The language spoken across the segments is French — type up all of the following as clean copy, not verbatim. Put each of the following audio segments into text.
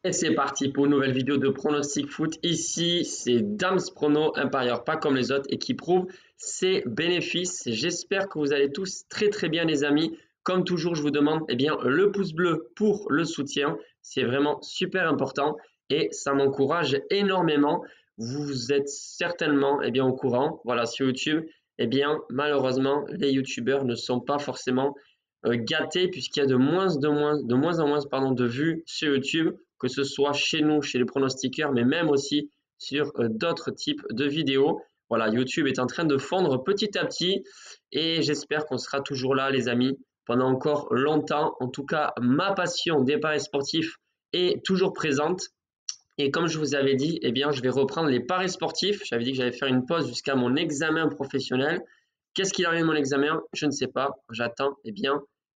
Et c'est parti pour une nouvelle vidéo de pronostic foot. Ici, c'est Dams Prono, un parieur pas comme les autres et qui prouve ses bénéfices. J'espère que vous allez tous très bien les amis. Comme toujours, je vous demande le pouce bleu pour le soutien. C'est vraiment super important et ça m'encourage énormément. Vous êtes certainement au courant, voilà, sur YouTube. Malheureusement, les YouTubeurs ne sont pas forcément gâtés puisqu'il y a de moins en moins de vues sur YouTube, que ce soit chez nous, chez les pronostiqueurs, mais même aussi sur d'autres types de vidéos. Voilà, YouTube est en train de fondre petit à petit et j'espère qu'on sera toujours là, les amis, pendant encore longtemps. En tout cas, ma passion des paris sportifs est toujours présente. Et comme je vous avais dit, je vais reprendre les paris sportifs. J'avais dit que j'allais faire une pause jusqu'à mon examen professionnel. Qu'est-ce qu'il arrive de mon examen? Je ne sais pas. J'attends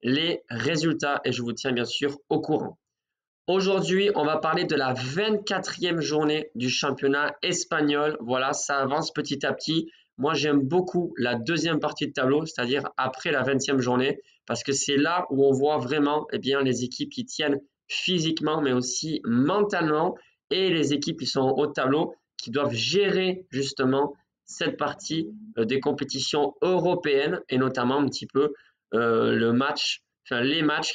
les résultats et je vous tiens bien sûr au courant. Aujourd'hui, on va parler de la 24e journée du championnat espagnol. Voilà, ça avance petit à petit. Moi, j'aime beaucoup la deuxième partie de tableau, c'est-à-dire après la 20e journée, parce que c'est là où on voit vraiment les équipes qui tiennent physiquement, mais aussi mentalement, et les équipes qui sont en haut de tableau, qui doivent gérer justement cette partie des compétitions européennes, et notamment un petit peu les matchs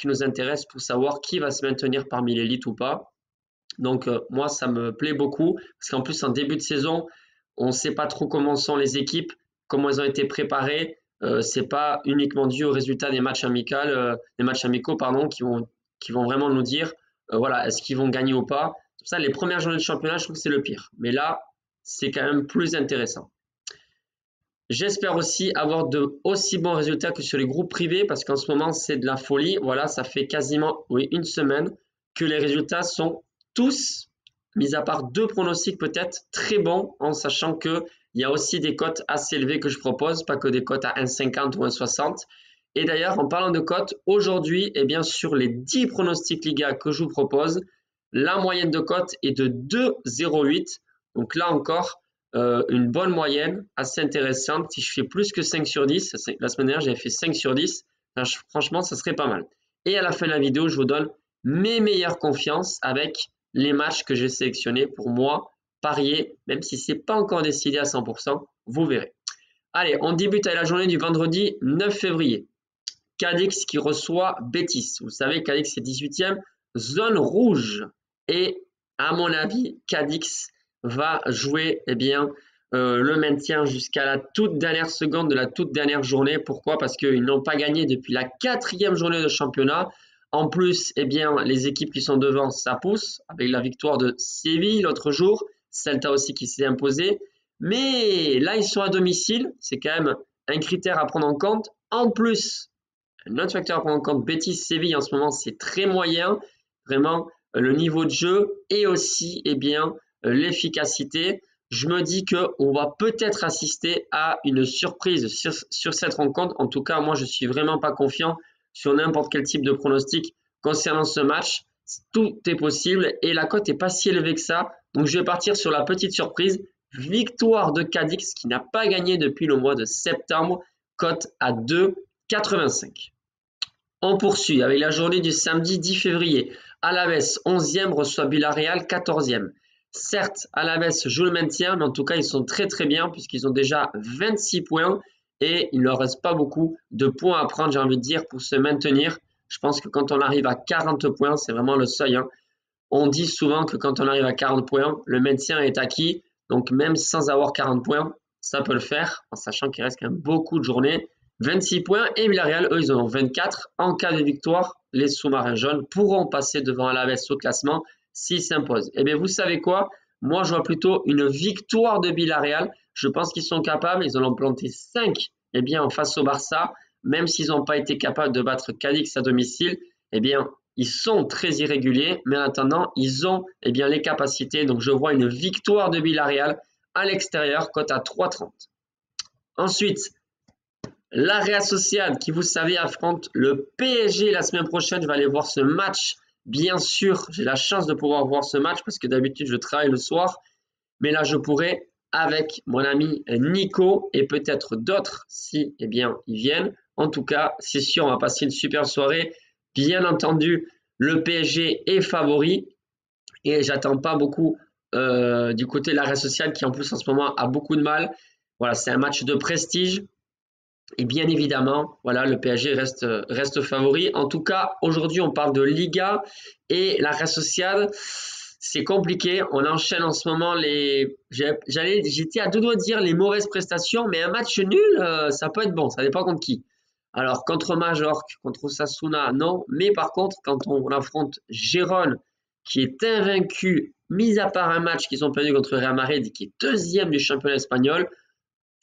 qui nous intéressent pour savoir qui va se maintenir parmi l'élite ou pas. Donc moi, ça me plaît beaucoup parce qu'en plus, en début de saison, on ne sait pas trop comment sont les équipes, comment elles ont été préparées. C'est pas uniquement dû aux résultats des matchs amicaux pardon, qui vont vraiment nous dire voilà, est-ce qu'ils vont gagner ou pas. C'est pour ça, les premières journées de championnat, je trouve que c'est le pire. Mais là, c'est quand même plus intéressant. J'espère aussi avoir de aussi bons résultats que sur les groupes privés parce qu'en ce moment, c'est de la folie. Voilà, ça fait quasiment une semaine que les résultats sont tous, mis à part deux pronostics peut-être, très bons en sachant qu'il y a aussi des cotes assez élevées que je propose, pas que des cotes à 1,50 ou 1,60. Et d'ailleurs, en parlant de cotes, aujourd'hui, sur les 10 pronostics Liga que je vous propose, la moyenne de cote est de 2,08. Donc là encore, une bonne moyenne, assez intéressante. Si je fais plus que 5 sur 10, la semaine dernière j'avais fait 5 sur 10, franchement ça serait pas mal. Et à la fin de la vidéo, je vous donne mes meilleures confiances avec les matchs que j'ai sélectionnés pour moi, parier, même si ce n'est pas encore décidé à 100%, vous verrez. Allez, on débute avec la journée du vendredi 9 février. Cadix qui reçoit Betis. Vous savez, Cadix c'est 18e, zone rouge. Et à mon avis, Cadix va jouer le maintien jusqu'à la toute dernière seconde de la toute dernière journée. Pourquoi? Parce qu'ils n'ont pas gagné depuis la 4e journée de championnat. En plus, les équipes qui sont devant, ça pousse, avec la victoire de Séville l'autre jour, Celta aussi qui s'est imposé. Mais là, ils sont à domicile, c'est quand même un critère à prendre en compte. En plus, un autre facteur à prendre en compte, Betis Séville en ce moment, c'est très moyen. Vraiment, le niveau de jeu et aussi l'efficacité. Je me dis qu'on va peut-être assister à une surprise sur cette rencontre. En tout cas, moi, je suis vraiment pas confiant sur n'importe quel type de pronostic concernant ce match. Tout est possible et la cote n'est pas si élevée que ça. Donc, je vais partir sur la petite surprise. Victoire de Cadix qui n'a pas gagné depuis le mois de septembre. Cote à 2,85. On poursuit avec la journée du samedi 10 février. Alaves 11e reçoit Villarreal 14e. Certes, Alaves joue le maintien, mais en tout cas, ils sont très bien puisqu'ils ont déjà 26 points et il ne leur reste pas beaucoup de points à prendre, j'ai envie de dire, pour se maintenir. Je pense que quand on arrive à 40 points, c'est vraiment le seuil. On dit souvent que quand on arrive à 40 points, le maintien est acquis. Donc même sans avoir 40 points, ça peut le faire, en sachant qu'il reste quand même beaucoup de journées. 26 points et Villarreal, eux, ils en ont 24. En cas de victoire, les sous-marins jaunes pourront passer devant Alaves au classement s'ils s'imposent. Eh bien, vous savez quoi? Moi, je vois plutôt une victoire de Villarreal. Je pense qu'ils sont capables. Ils en ont planté 5 en face au Barça. Même s'ils n'ont pas été capables de battre Cadix à domicile, ils sont très irréguliers. Mais en attendant, ils ont les capacités. Donc, je vois une victoire de Villarreal à l'extérieur, cote à 3,30. Ensuite, la Real Sociedad qui, vous savez, affronte le PSG la semaine prochaine. Je vais aller voir ce match. Bien sûr, j'ai la chance de pouvoir voir ce match parce que d'habitude, je travaille le soir. Mais là, je pourrais avec mon ami Nico et peut-être d'autres si ils viennent. En tout cas, c'est sûr, on va passer une super soirée. Bien entendu, le PSG est favori. Et j'attends pas beaucoup du côté de la Real Sociedad qui en plus en ce moment a beaucoup de mal. Voilà, c'est un match de prestige. Et bien évidemment, voilà, le PSG reste favori. En tout cas, aujourd'hui, on parle de Liga et la Real Sociedad. C'est compliqué. On enchaîne en ce moment j'étais à deux doigts de dire les mauvaises prestations, mais un match nul, ça peut être bon. Ça dépend contre qui. Alors, contre Majorque, contre Osasuna, non. Mais par contre, quand on affronte Gérone, qui est invaincu, mis à part un match qu'ils ont perdu contre Real Madrid, qui est deuxième du championnat espagnol,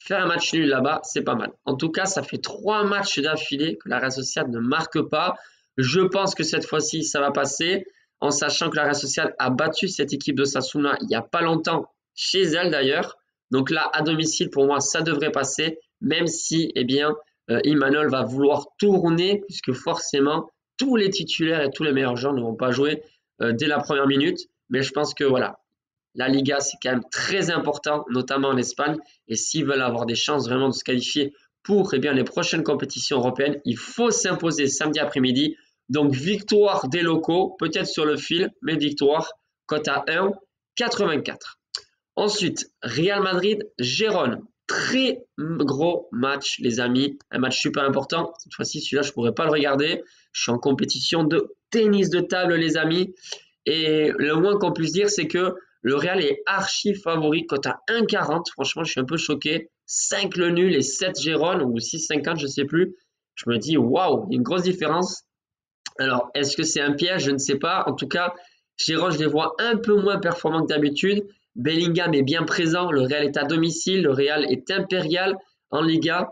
faire un match nul là-bas, c'est pas mal. En tout cas, ça fait 3 matchs d'affilée que la Real Sociedad ne marque pas. Je pense que cette fois-ci, ça va passer, en sachant que la Real Sociedad a battu cette équipe de Sasuna il n'y a pas longtemps, chez elle d'ailleurs. Donc là, à domicile, pour moi, ça devrait passer, même si, eh bien, Imanol va vouloir tourner, puisque forcément, tous les titulaires et tous les meilleurs joueurs ne vont pas jouer dès la première minute. Mais je pense que voilà, la Liga, c'est quand même très important, notamment en Espagne. Et s'ils veulent avoir des chances vraiment de se qualifier pour eh bien, les prochaines compétitions européennes, il faut s'imposer samedi après-midi. Donc, victoire des locaux, peut-être sur le fil, mais victoire, cote à 1,84. Ensuite, Real Madrid, Gérone. Très gros match, les amis. Un match super important. Cette fois-ci, celui-là, je ne pourrais pas le regarder. Je suis en compétition de tennis de table, les amis. Et le moins qu'on puisse dire, c'est que le Real est archi favori, cote à 1,40. Franchement, je suis un peu choqué. 5 le nul et 7 Gérone, ou 6,50, je ne sais plus. Je me dis, waouh, il y a une grosse différence. Alors, est-ce que c'est un piège? Je ne sais pas. En tout cas, Gérone, je les vois un peu moins performants que d'habitude. Bellingham est bien présent. Le Real est à domicile. Le Real est impérial en Liga.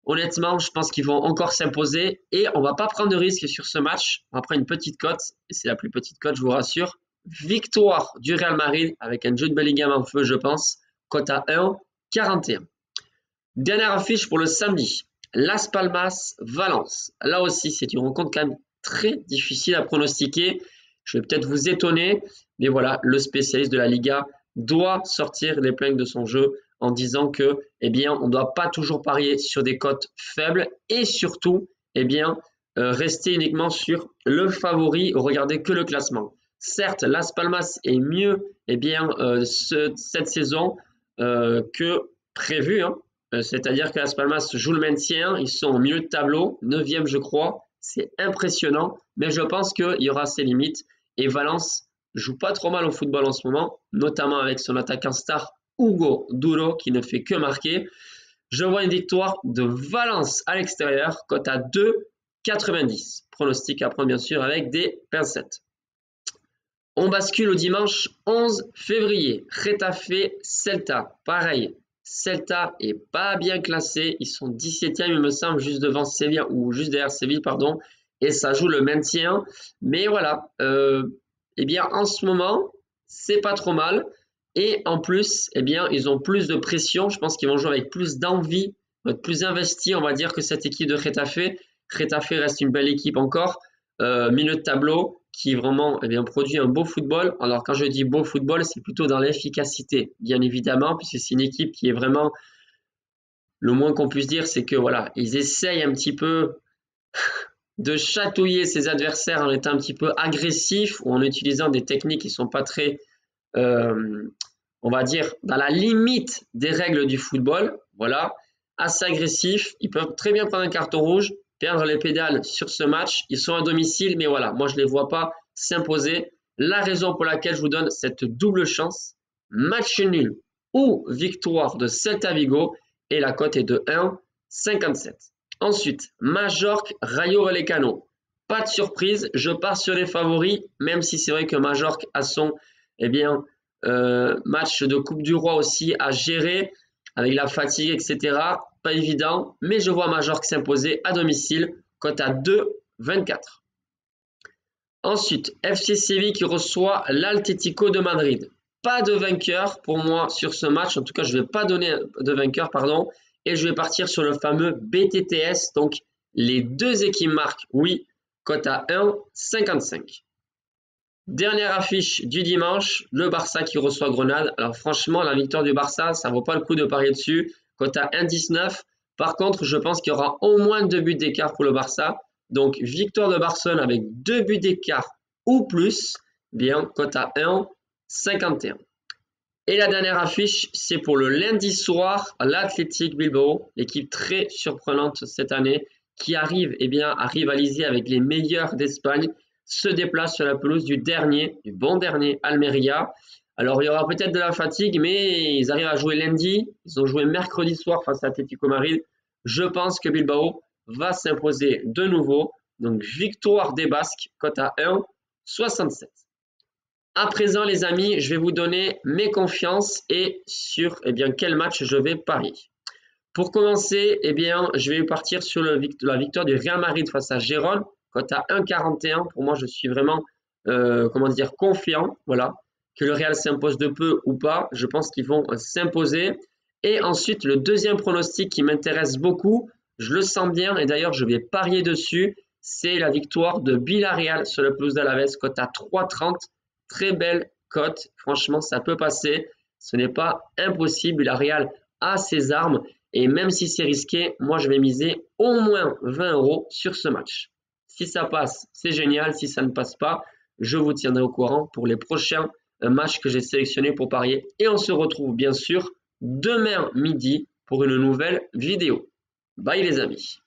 Honnêtement, je pense qu'ils vont encore s'imposer et on ne va pas prendre de risque sur ce match. On va prendre une petite cote, et c'est la plus petite cote, je vous rassure. Victoire du Real Madrid avec un Jude Bellingham en feu, je pense. Cote à 1,41. Dernière affiche pour le samedi. Las Palmas, Valence. Là aussi, c'est une rencontre quand même très difficile à pronostiquer. Je vais peut-être vous étonner, mais voilà, le spécialiste de la Liga doit sortir l'épingle de son jeu en disant que, eh bien, on ne doit pas toujours parier sur des cotes faibles et surtout, eh bien, rester uniquement sur le favori, regarder que le classement. Certes, Las Palmas est mieux, eh bien, cette saison que prévu, hein. C'est-à-dire que Las Palmas joue le maintien, ils sont au milieu de tableau, 9e je crois, c'est impressionnant, mais je pense qu'il y aura ses limites et Valence joue pas trop mal au football en ce moment, notamment avec son attaquant star Hugo Duro qui ne fait que marquer. Je vois une victoire de Valence à l'extérieur, cote à 2,90. Pronostic à prendre bien sûr avec des pincettes. On bascule au dimanche 11 février. Getafe Celta. Pareil, Celta est pas bien classé. Ils sont 17e, il me semble, juste devant Séville, ou juste derrière Séville, pardon. Et ça joue le maintien. Mais voilà, eh bien, en ce moment, c'est pas trop mal. Et en plus, eh bien, ils ont plus de pression. Je pense qu'ils vont jouer avec plus d'envie, plus investi, on va dire, que cette équipe de Getafe. Getafe reste une belle équipe encore. Milieu de tableau qui vraiment eh bien, produit un beau football. Alors, quand je dis beau football, c'est plutôt dans l'efficacité, bien évidemment, puisque c'est une équipe qui est vraiment, le moins qu'on puisse dire, c'est que voilà, ils essayent un petit peu de chatouiller ses adversaires en étant un petit peu agressifs ou en utilisant des techniques qui ne sont pas très, on va dire, dans la limite des règles du football. Voilà, assez agressifs. Ils peuvent très bien prendre un carton rouge, perdre les pédales sur ce match. Ils sont à domicile, mais voilà, moi je ne les vois pas s'imposer. La raison pour laquelle je vous donne cette double chance, match nul ou victoire de Celta Vigo, et la cote est de 1,57. Ensuite, Majorque, Rayo Vallecano. Pas de surprise, je pars sur les favoris, même si c'est vrai que Majorque a son eh bien, match de Coupe du Roi aussi à gérer, avec la fatigue, etc. Pas évident, mais je vois Majorque s'imposer à domicile, cote à 2,24. Ensuite, FC Séville qui reçoit l'Atlético de Madrid. Pas de vainqueur pour moi sur ce match, en tout cas je ne vais pas donner de vainqueur, pardon. Et je vais partir sur le fameux BTTS, donc les deux équipes marquent, oui, cote à 1,55. Dernière affiche du dimanche, le Barça qui reçoit Grenade. Alors franchement, la victoire du Barça, ça ne vaut pas le coup de parier dessus, cote à 1,19. Par contre, je pense qu'il y aura au moins 2 buts d'écart pour le Barça. Donc victoire de Barcelone avec 2 buts d'écart ou plus. bien, cote à 1,51. Et la dernière affiche, c'est pour le lundi soir, l'Athletic Bilbao, l'équipe très surprenante cette année, qui arrive à rivaliser avec les meilleurs d'Espagne, se déplace sur la pelouse du bon dernier, Almeria. Alors, il y aura peut-être de la fatigue, mais ils arrivent à jouer lundi. Ils ont joué mercredi soir face à Atlético Madrid. Je pense que Bilbao va s'imposer de nouveau. Donc, victoire des Basques, cote à 1,67. À présent, les amis, je vais vous donner mes confiances et sur quel match je vais parier. Pour commencer, je vais partir sur la victoire du Real Madrid face à Gérone, cote à 1,41. Pour moi, je suis vraiment confiant. Voilà, que le Real s'impose de peu ou pas, je pense qu'ils vont s'imposer. Et ensuite, le deuxième pronostic qui m'intéresse beaucoup, je le sens bien et d'ailleurs, je vais parier dessus, c'est la victoire de Villarreal sur la pelouse d'Alaves, cote à 3,30. Très belle cote, franchement ça peut passer, ce n'est pas impossible, la Real a ses armes et même si c'est risqué, moi je vais miser au moins 20 € sur ce match. Si ça passe, c'est génial, si ça ne passe pas, je vous tiendrai au courant pour les prochains matchs que j'ai sélectionnés pour parier et on se retrouve bien sûr demain midi pour une nouvelle vidéo. Bye les amis.